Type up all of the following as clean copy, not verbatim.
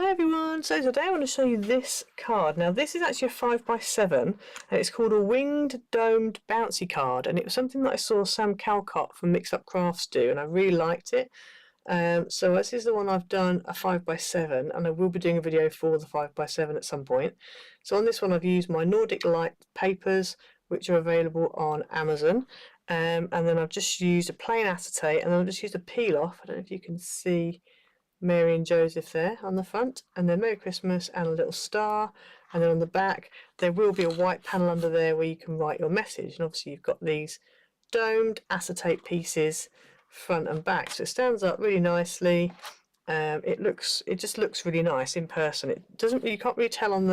Hi everyone, so today I want to show you this card. Now this is actually a 5x7 and it's called a winged domed bouncy card, and it was something that I saw Sam Calcott from Mixed Up Crafts do and I really liked it. So this is the one I've done, a 5x7, and I will be doing a video for the 5x7 at some point. So on this one I've used my Nordic Light papers, which are available on Amazon, and then I've just used a plain acetate, and then I've just used a peel off. I don't know if you can see Mary and Joseph there on the front, and then Merry Christmas and a little star, and then on the back there will be a white panel under there where you can write your message, and obviously you've got these domed acetate pieces front and back, so it stands up really nicely. It just looks really nice in person. You can't really tell on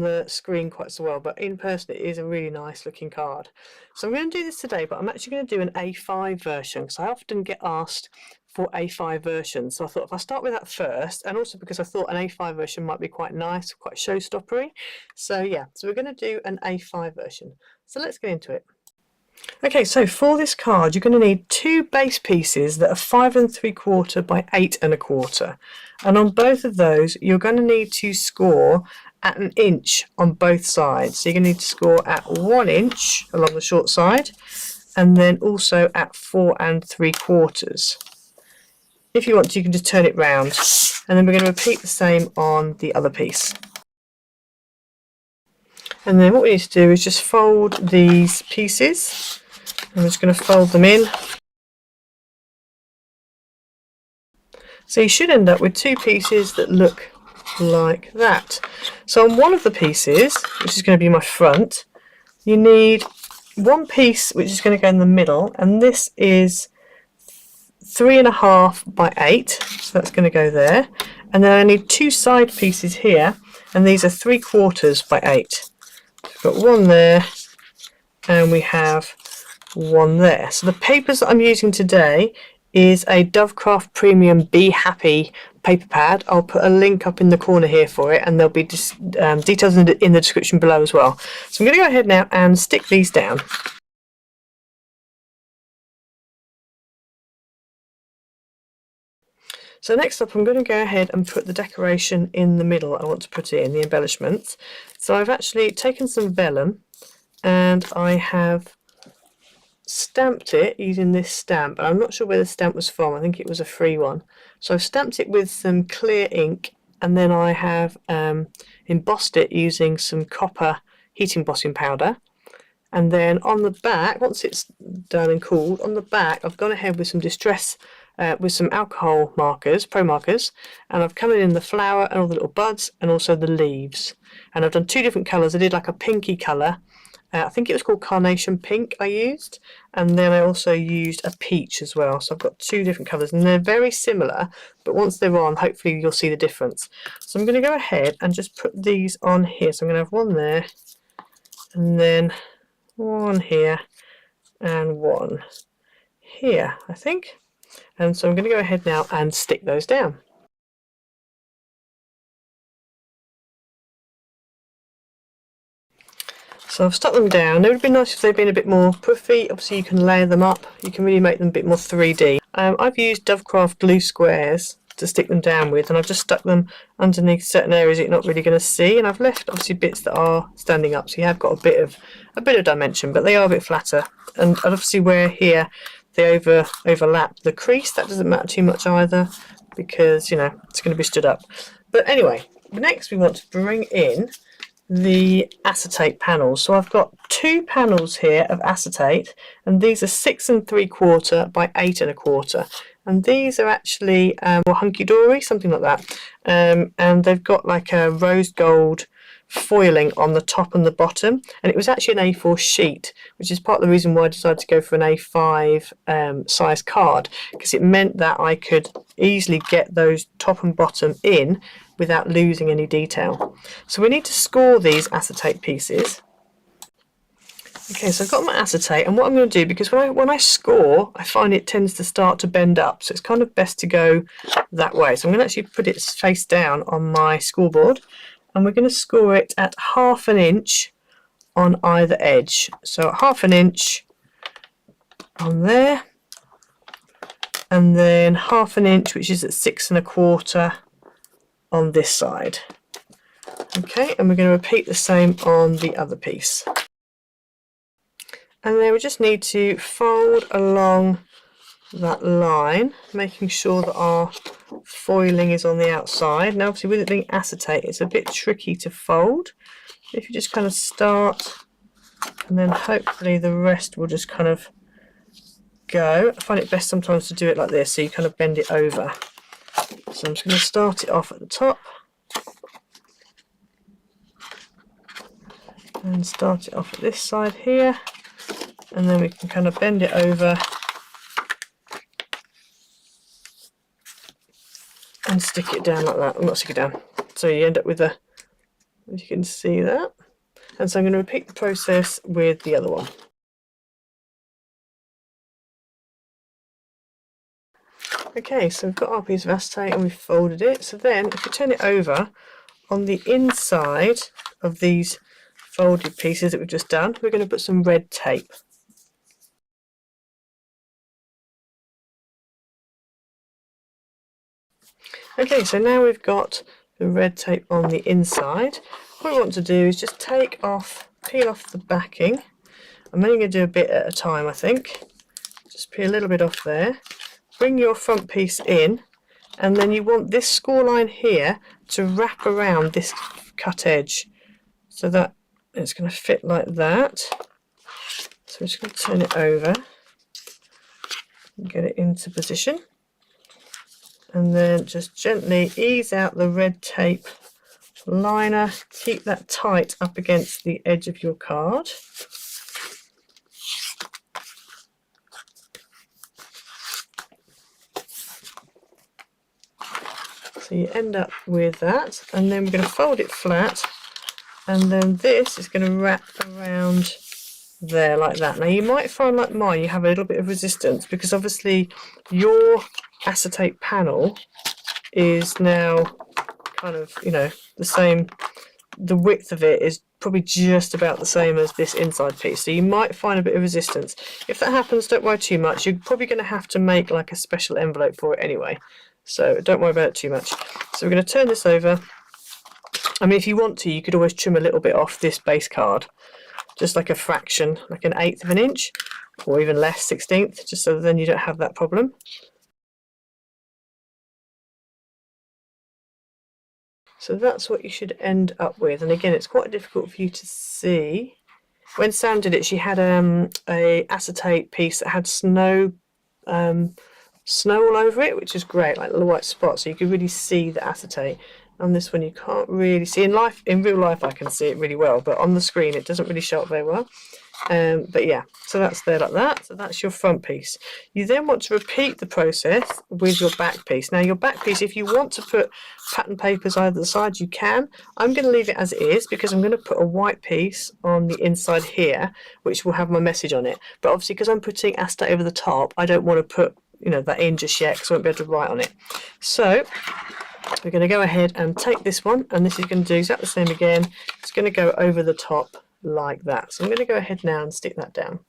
the screen quite so well, but in person it is a really nice looking card. So I'm going to do this today, but I'm actually going to do an A5 version because I often get asked for A5 versions. So I thought if I start with that first, and also because I thought an A5 version might be quite nice, quite showstoppery. So yeah, so we're going to do an A5 version. So let's get into it. Okay, so for this card you're going to need two base pieces that are 5 3/4 by 8 1/4, and on both of those you're going to need to score at 1 inch on both sides. So you're going to need to score at 1 inch along the short side, and then also at 4 3/4. If you want to, you can just turn it round, and then we're going to repeat the same on the other piece. And then what we need to do is just fold these pieces. I'm just going to fold them in. So you should end up with two pieces that look like that. So on one of the pieces, which is going to be my front, you need one piece which is going to go in the middle, and this is 3 1/2 by 8, so that's going to go there. And then I need two side pieces here, and these are 3/4 by 8. We've got one there, and we have one there. So the papers that I'm using today is a Dovecraft Premium Be Happy paper pad. I'll put a link up in the corner here for it, and there'll be details in the description below as well. So I'm going to go ahead now and stick these down. So next up I'm going to go ahead and put the decoration in the middle. I want to put it in, the embellishments. So I've actually taken some vellum and I have stamped it using this stamp. I'm not sure where the stamp was from, I think it was a free one. So I've stamped it with some clear ink, and then I have embossed it using some copper heat embossing powder. And then on the back, once it's done and cooled, on the back I've gone ahead with some distress with some alcohol markers, pro markers, and I've covered in the flower and all the little buds and also the leaves. And I've done two different colours. I did like a pinky colour, I think it was called Carnation Pink I used, and then I also used a peach as well. So I've got two different colours, and they're very similar, but once they're on, hopefully you'll see the difference. So I'm going to go ahead and just put these on here. So I'm going to have one there, and then one here, and one here, I think. And so I'm going to go ahead now and stick those down. So I've stuck them down. It would be nice if they'd been a bit more puffy. Obviously you can layer them up. You can really make them a bit more 3D. I've used Dovecraft glue squares to stick them down with, and I've just stuck them underneath certain areas that you're not really going to see, and I've left obviously bits that are standing up, so you have got a bit of dimension, but they are a bit flatter. And obviously where here they overlap the crease, that doesn't matter too much either, because you know it's going to be stood up. But anyway, next we want to bring in the acetate panels. So I've got two panels here of acetate, and these are 6 3/4 by 8 1/4, and these are actually hunky dory, something like that, and they've got like a rose gold foiling on the top and the bottom, and it was actually an A4 sheet, which is part of the reason why I decided to go for an A5 size card, because it meant that I could easily get those top and bottom in without losing any detail. So we need to score these acetate pieces. Okay, so I've got my acetate, and what I'm going to do, because when I score, I find it tends to start to bend up, so it's kind of best to go that way. So I'm going to actually put it face down on my scoreboard, and we're going to score it at 1/2 inch on either edge. So 1/2 inch on there, and then 1/2 inch, which is at 6 1/4 on this side. Okay, and we're going to repeat the same on the other piece. And then we just need to fold along that line, making sure that our foiling is on the outside. Now obviously with it being acetate, it's a bit tricky to fold. If you just kind of start, and then hopefully the rest will just kind of go. I find it best sometimes to do it like this, so you kind of bend it over. So I'm just going to start it off at the top and start it off at this side here, and then we can kind of bend it over and stick it down like that. Well, not stick it down, so you end up with a, as you can see that. And so I'm going to repeat the process with the other one. Okay, so we've got our piece of acetate and we've folded it. So then if we turn it over, on the inside of these folded pieces that we've just done, we're going to put some red tape. Okay, so now we've got the red tape on the inside. What we want to do is just peel off the backing. I'm only going to do a bit at a time, I think. Just peel a little bit off there. Bring your front piece in, and then you want this score line here to wrap around this cut edge, so that it's going to fit like that. So we're just going to turn it over and get it into position. And then just gently ease out the red tape liner, keep that tight up against the edge of your card. So you end up with that, and then we're going to fold it flat, and then this is going to wrap around there like that. Now you might find, like mine, you have a little bit of resistance because obviously your acetate panel is now kind of, you know, the same, the width of it is probably just about the same as this inside piece, so you might find a bit of resistance. If that happens, don't worry too much. You're probably going to have to make like a special envelope for it anyway, so don't worry about it too much. So we're going to turn this over. I mean, if you want to, you could always trim a little bit off this base card, just like a fraction, like an 1/8 of an inch, or even less, 1/16, just so then you don't have that problem. So that's what you should end up with. And again, it's quite difficult for you to see. When Sam did it, she had a acetate piece that had snow all over it, which is great, like little white spots, so you could really see the acetate. On this one you can't really see. In real life I can see it really well, but on the screen it doesn't really show up very well. But yeah, so that's there like that. So that's your front piece. You then want to repeat the process with your back piece. Now your back piece, if you want to put pattern papers either side, you can. I'm going to leave it as it is because I'm going to put a white piece on the inside here, which will have my message on it. But obviously because I'm putting acetate over the top, I don't want to put, you know, that in just yet because I won't be able to write on it. So we're going to go ahead and take this one, and this is going to do exactly the same again. It's going to go over the top like that. So I'm going to go ahead now and stick that down.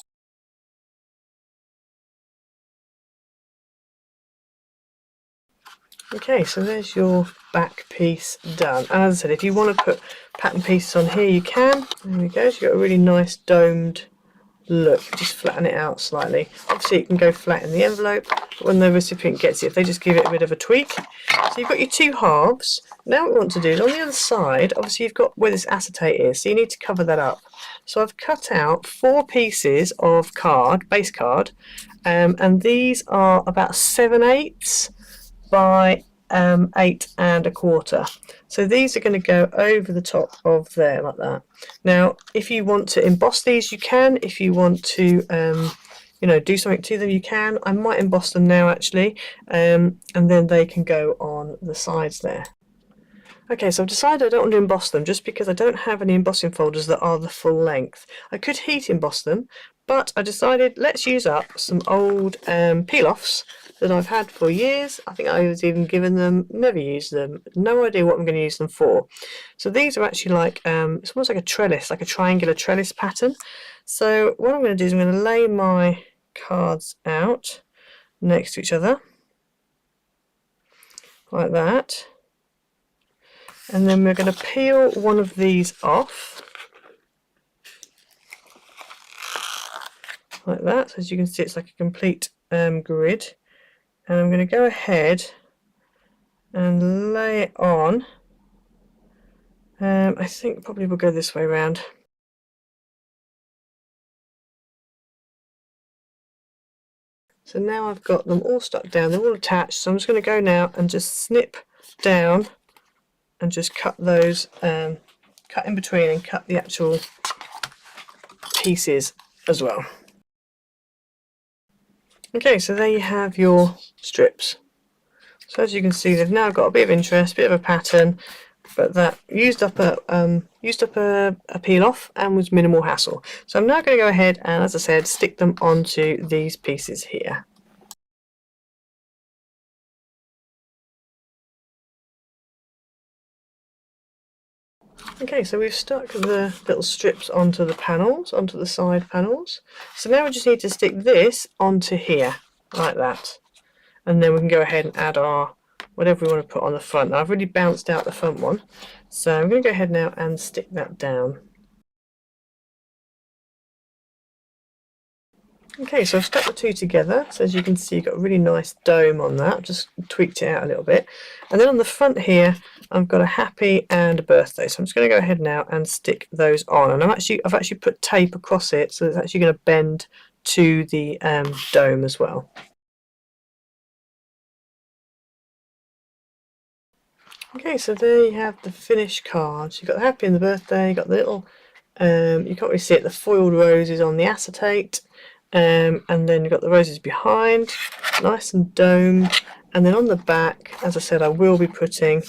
Okay, so there's your back piece done. And as I said, if you want to put pattern pieces on here, you can. There we go. So you've got a really nice domed look. Just flatten it out slightly. Obviously it can go flat in the envelope, but when the recipient gets it, if they just give it a bit of a tweak. So you've got your two halves. Now what we want to do is on the other side, obviously you've got where this acetate is, so you need to cover that up. So I've cut out 4 pieces of card, base card, and these are about 7/8 by 8 1/4. So these are going to go over the top of there like that. Now if you want to emboss these, you can. If you want to you know, do something to them, you can. I might emboss them now actually, and then they can go on the sides there. Okay, so I've decided I don't want to emboss them just because I don't have any embossing folders that are the full length. I could heat emboss them, but I decided let's use up some old peel-offs that I've had for years. I think I was even given them, never used them, no idea what I'm going to use them for. So these are actually like, it's almost like a trellis, like a triangular trellis pattern. So what I'm going to do is I'm going to lay my cards out next to each other, like that. And then we're going to peel one of these off. Like that. So as you can see, it's like a complete grid. And I'm going to go ahead and lay it on. I think probably we'll go this way around. So now I've got them all stuck down, they're all attached, so I'm just going to go now and just snip down and just cut those, cut in between and cut the actual pieces as well. Okay, so there you have your strips. So as you can see, they've now got a bit of interest, a bit of a pattern, but that used up a peel off and was minimal hassle. So I'm now going to go ahead and, as I said, stick them onto these pieces here. Okay, so we've stuck the little strips onto the panels, onto the side panels. So now we just need to stick this onto here, like that. And then we can go ahead and add our whatever we want to put on the front. Now, I've really bounced out the front one, so I'm going to go ahead now and stick that down. Okay, so I've stuck the two together, so as you can see, you've got a really nice dome on that. I've just tweaked it out a little bit. And then on the front here, I've got a happy and a birthday. So I'm just going to go ahead now and stick those on. And I've actually put tape across it, so it's actually going to bend to the dome as well. Okay, so there you have the finished cards. You've got the happy and the birthday, you've got the little, you can't really see it, the foiled roses on the acetate. And then you've got the roses behind, nice and domed, and then on the back, as I said, I will be putting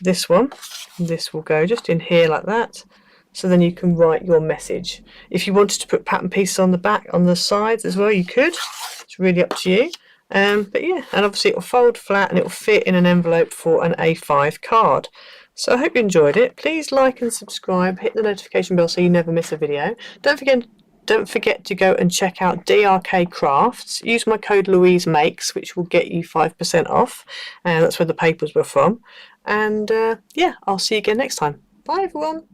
this one. This will go just in here like that, so then you can write your message. If you wanted to put pattern pieces on the back, on the sides as well, you could. It's really up to you. But yeah, and obviously it will fold flat and it will fit in an envelope for an A5 card. So I hope you enjoyed it. Please like and subscribe, hit the notification bell so you never miss a video. Don't forget to go and check out DRK Crafts. Use my code LouiseMakes, which will get you 5% off. And that's where the papers were from. And yeah, I'll see you again next time. Bye everyone.